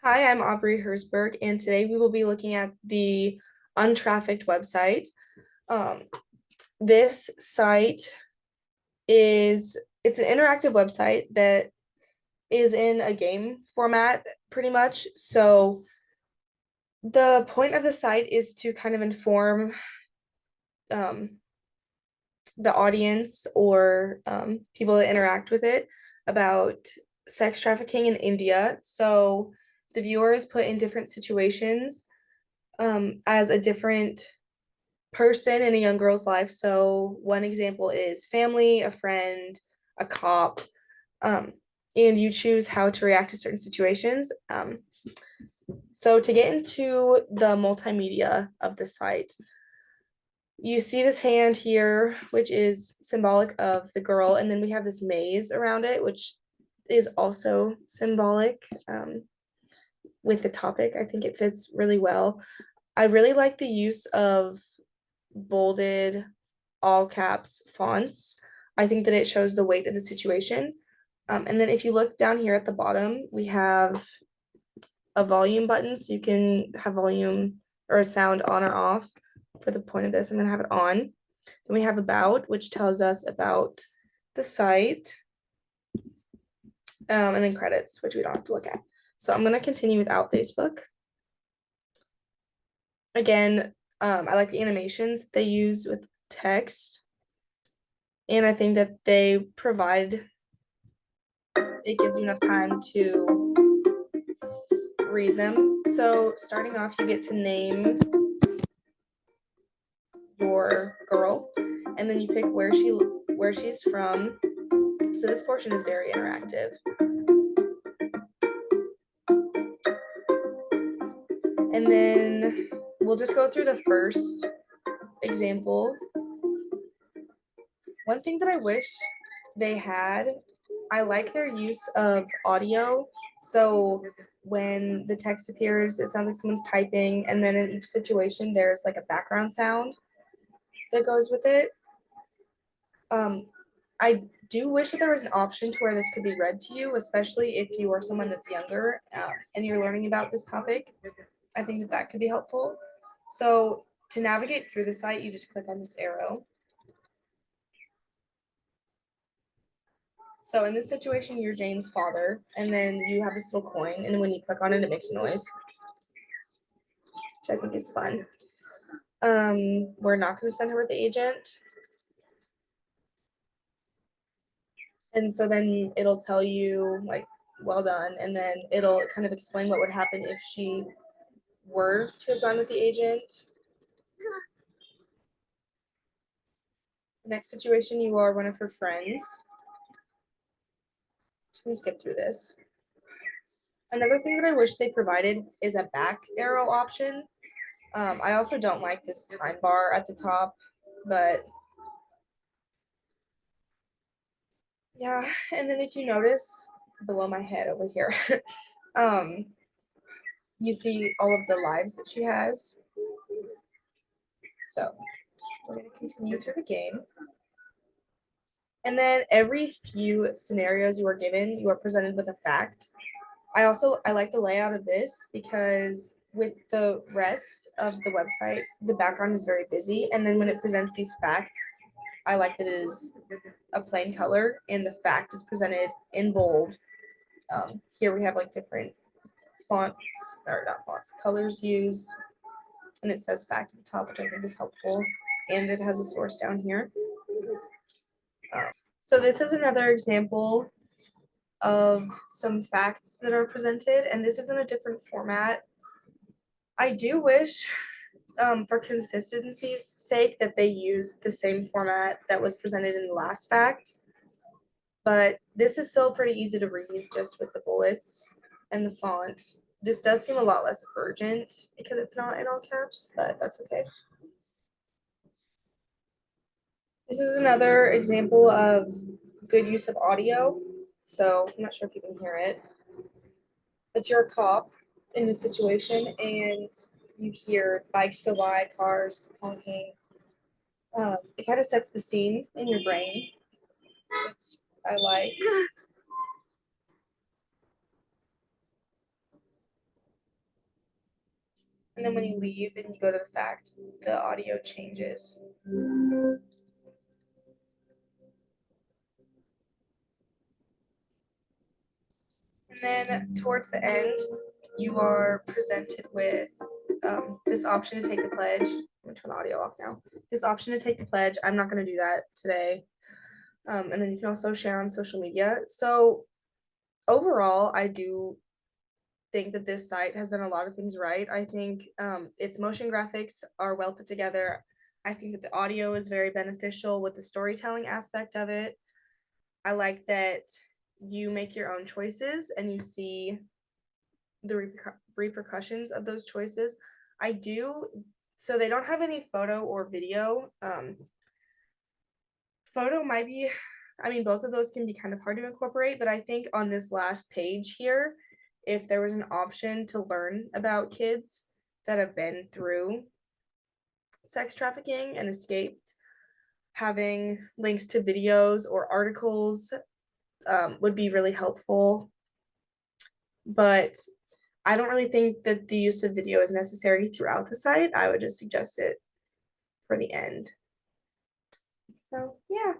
Hi, I'm Aubrey Herzberg, and today we will be looking at the untrafficked website. Um, this site it's an interactive website that is in a game format pretty much. So the point of the site is to kind of inform um, the audience or people that interact with it about sex trafficking in India. So the viewer is put in different situations as a different person in a young girl's life. So one example is family, a friend, a cop, um, and you choose how to react to certain situations. So to get into the multimedia of the site, you see this hand here, which is symbolic of the girl, and then we have this maze around it, which is also symbolic with the topic. I think it fits really well. I really like the use of bolded all caps fonts. I think that it shows the weight of the situation. And then if you look down here at the bottom, we have a volume button, so you can have volume or a sound on or off. For the point of this, I'm gonna have it on. Then we have about, which tells us about the site, and then credits, which we don't have to look at. So I'm gonna continue without Facebook. Again, I like the animations they use with text, and I think that they provide it gives you enough time to read them. So starting off, you get to name your girl, and then you pick where she's from. So this portion is very interactive. And then we'll just go through the first example. One thing that I wish they had, I like their use of audio. So when the text appears, it sounds like someone's typing, and then in each situation, there's like a background sound that goes with it. I do wish that there was an option to where this could be read to you, especially if you are someone that's younger and you're learning about this topic. I think that that could be helpful. So to navigate through the site, you just click on this arrow. So in this situation, you're Jane's father, and then you have this little coin, and when you click on it, it makes a noise, which I think is fun. We're not going to send her with the agent. And so then it'll tell you, like, well done, and then it'll kind of explain what would happen if she were to have gone with the agent. The next situation, you are one of her friends. Just gonna skip through this. Another thing that I wish they provided is a back arrow option. I also don't like this time bar at the top, but yeah. And then if you notice below my head over here, um, you see all of the lives that she has. So we're gonna continue through the game. And then every few scenarios you are given, you are presented with a fact. I like the layout of this because with the rest of the website, the background is very busy. And then when it presents these facts, I like that it is a plain color and the fact is presented in bold. Here we have like different fonts, or not fonts, colors used. And it says fact at the top, which I think is helpful. And it has a source down here. So this is another example of some facts that are presented, and this is in a different format. I do wish, for consistency's sake, that they use the same format that was presented in the last fact, but this is still pretty easy to read just with the bullets and the font. This does seem a lot less urgent because it's not in all caps, but that's okay. This is another example of good use of audio. So I'm not sure if you can hear it, but you're a cop in this situation and you hear bikes go by, cars honking. It kind of sets the scene in your brain, which I like. And then when you leave and you go to the fact, the audio changes. And then towards the end, you are presented with this option to take the pledge. I'm gonna turn the audio off now. This option to take the pledge. I'm not gonna do that today. And then you can also share on social media. So overall, I do think that this site has done a lot of things right. I think its motion graphics are well put together. I think that the audio is very beneficial with the storytelling aspect of it. I like that you make your own choices and you see the repercussions of those choices. I do. So they don't have any photo or video. Photo might be, I mean, both of those can be kind of hard to incorporate, but I think on this last page here, if there was an option to learn about kids that have been through sex trafficking and escaped, having links to videos or articles would be really helpful. But I don't really think that the use of video is necessary throughout the site. I would just suggest it for the end. So, yeah.